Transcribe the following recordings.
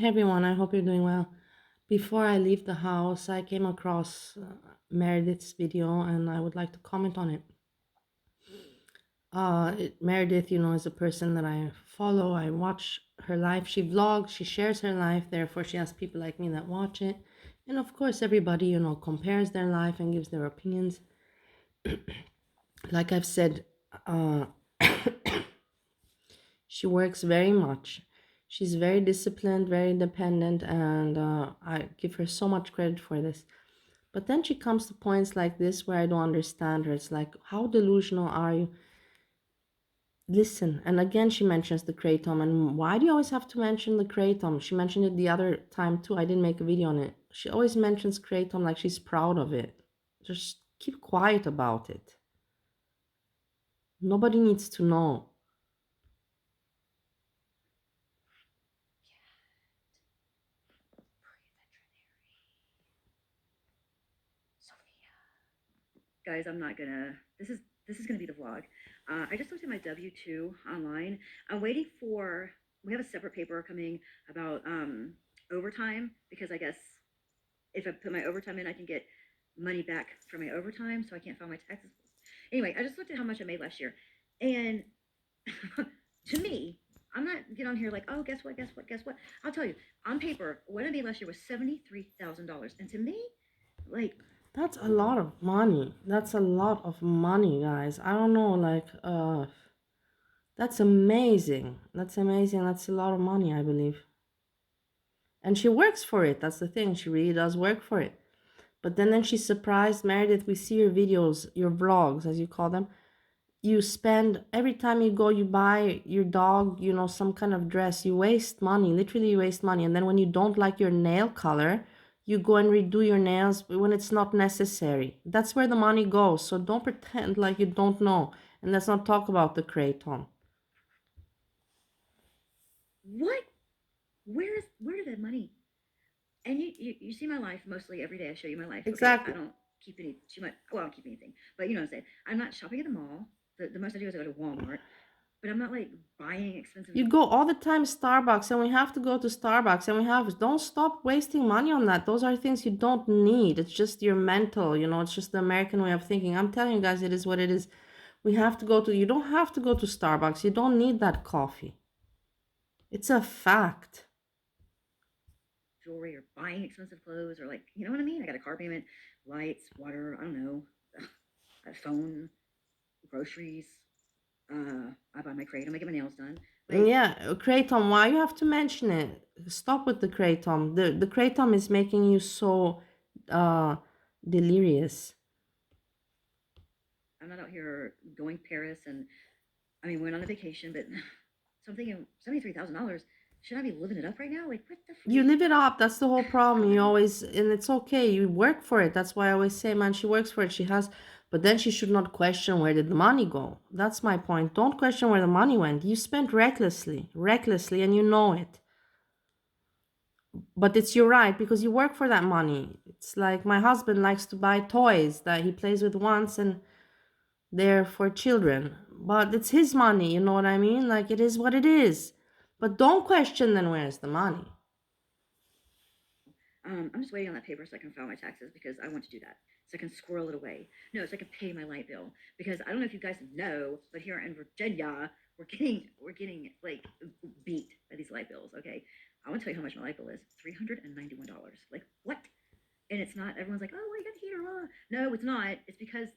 Hey everyone, I hope you're doing well. Before I leave the house, I came across Meredith's video and I would like to comment on it. Meredith, is a person that I follow. I watch her life. She vlogs, she shares her life. Therefore, she has people like me that watch it. And of course, everybody, compares their life and gives their opinions. Like I've said, uh, she works very much. She's very disciplined, very independent, and I give her so much credit for this. But then she comes to points like this where I don't understand her. It's like, how delusional are you? Listen, and again, she mentions the kratom. And why do you always have to mention the kratom? She mentioned it the other time too. I didn't make a video on it. She always mentions kratom like she's proud of it. Just keep quiet about it. Nobody needs to know. Guys, I'm not gonna. This is gonna be the vlog. I just looked at my W-2 online. I'm waiting for. We have a separate paper coming about overtime because I guess if I put my overtime in, I can get money back for my overtime, so I can't file my taxes. Anyway, I just looked at how much I made last year, and to me, I'm not get on here like, oh, guess what, guess what, guess what. I'll tell you, on paper, what I made last year was $73,000, and to me, like That's a lot of money. That's a lot of money, guys. I don't know, that's amazing. That's amazing. That's a lot of money, I believe. And she works for it. That's the thing. She really does work for it. But then she's surprised. Meredith, we see your videos, your vlogs, as you call them. You spend, every time you go, you buy your dog, some kind of dress. You waste money. Literally, you waste money. And then when you don't like your nail color, you go and redo your nails when it's not necessary. That's where the money goes. So don't pretend like you don't know. And let's not talk about the kratom. what? Where did that money? And you see my life mostly every day. I show you my life. Okay, I Exactly. don't keep any too much. Well, I don't keep anything, but you know what I'm saying. I'm not shopping at the mall. The most I do is I go to Walmart, but I'm not like buying expensive. You go all the time Starbucks, and we have to go to Starbucks, and don't stop wasting money on that. Those are things you don't need. It's just your mental, it's just the American way of thinking. I'm telling you guys, it is what it is. You don't have to go to Starbucks. You don't need that coffee. It's a fact. Jewelry or buying expensive clothes or like you know what I mean. I got a car payment, lights, water. I don't know, a phone, groceries. I buy my kratom. I get my nails done. And Like yeah, kratom, why you have to mention it? Stop with the kratom. The kratom is making you so uh delirious. I'm not out here going Paris and I mean, we went on a vacation, but something $73,000. Should I be living it up right now? Like, what the You freak? live it up. That's the whole I problem. don't You know. always, and it's okay. You work for it. That's why I always say, man, she works for it. She has, but then she should not question where did the money go. That's my point. Don't question where the money went. You spent recklessly, and you know it. But it's your right because you work for that money. It's like my husband likes to buy toys that he plays with once and they're for children. But it's his money, you know what I mean? Like it is what it is. But don't question then where's the money. I'm just waiting on that paper so I can file my taxes because I want to do that. So I can squirrel it away. No, so I can pay my light bill. Because I don't know if you guys know, but here in Virginia, we're getting like beat by these light bills. Okay. I want to tell you how much my light bill is. $391. Like what? And it's not everyone's like, oh, well, you got the heater on. No, it's not. It's because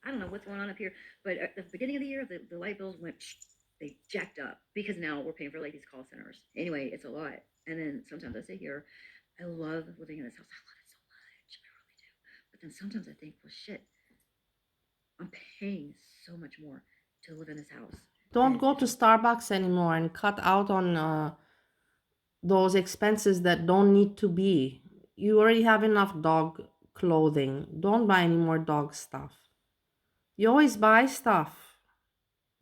I don't know what's going on up here. But at the beginning of the year, the light bills went they jacked up because now we're paying for like these call centers. Anyway, it's a lot. And then sometimes I sit here, I love living in this house. I love it so much. I really do. But then sometimes I think, well, shit, I'm paying so much more to live in this house Don't than go if to I'm. Starbucks anymore and cut out on those expenses that don't need to be. You already have enough dog clothing. Don't buy any more dog stuff. You always buy stuff.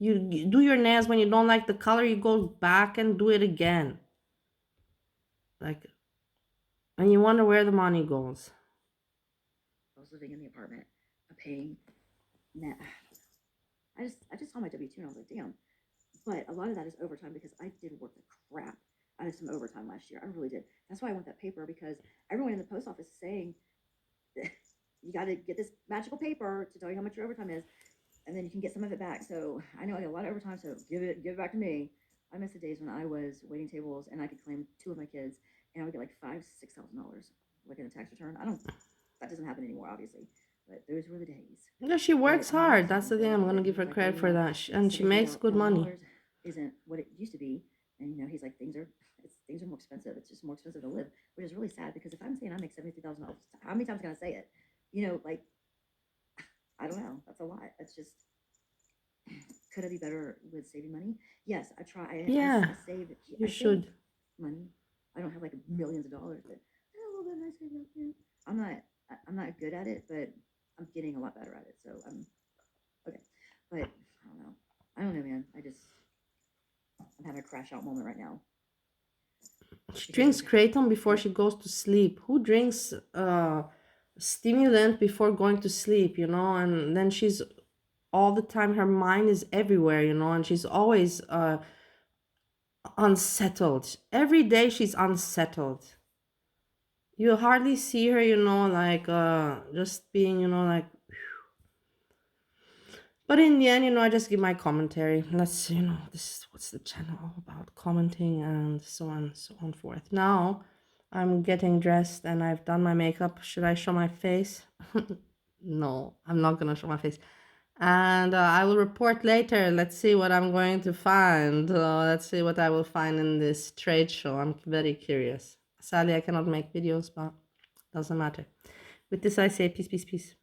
You do your nails when you don't like the color, you go back and do it again. Like, and you wonder where the money goes. I was living in the apartment. I'm paying. Nah, I just saw my W-2 and I was like, damn. But a lot of that is overtime because I did work the crap out added some overtime last year. I really did. That's why I want that paper, because everyone in the post office is saying you got to get this magical paper to tell you how much your overtime is, and then you can get some of it back. So I know I get a lot of overtime, so give it back to me. I miss the days when I was waiting tables and I could claim two of my kids, and I would get like $5,000-6,000 like in a tax return. I don't. That doesn't happen anymore, obviously, but those were the days. Yeah, she But works I hard. was That's talking the to thing. I'm Bill, gonna and he give her was like, "Well, credit you for know, that. And she makes good money. $70,000 isn't what it used to be." And he's like, things are more expensive. It's just more expensive to live, which is really sad, because if I'm saying I make $73,000, how many times can I say it? Like, I don't know. That's a lot. That's just, could I be better with saving money? Yes, I try. Yeah, you I save should. money. I don't have like millions of dollars, but a little bit. I save up. Yeah. I'm not good at it, but I'm getting a lot better at it. So I'm okay. But I don't know. I don't know, man. I'm having a crash out moment right now, She because drinks kratom before yeah, she goes to sleep. Who drinks stimulant before going to sleep, And then she's all the time, her mind is everywhere, and she's always unsettled. Every day she's unsettled. You hardly see her, like just being, like. But in the end, I just give my commentary. Let's, this is what's the channel all about, commenting and so on, so on forth. Now I'm getting dressed and I've done my makeup. Should I show my face? No, I'm not gonna show my face. And I will report later. Let's see what I'm going to find. Let's see what I will find in this trade show. I'm very curious. Sadly, I cannot make videos, but doesn't matter. With this, I say peace, peace, peace.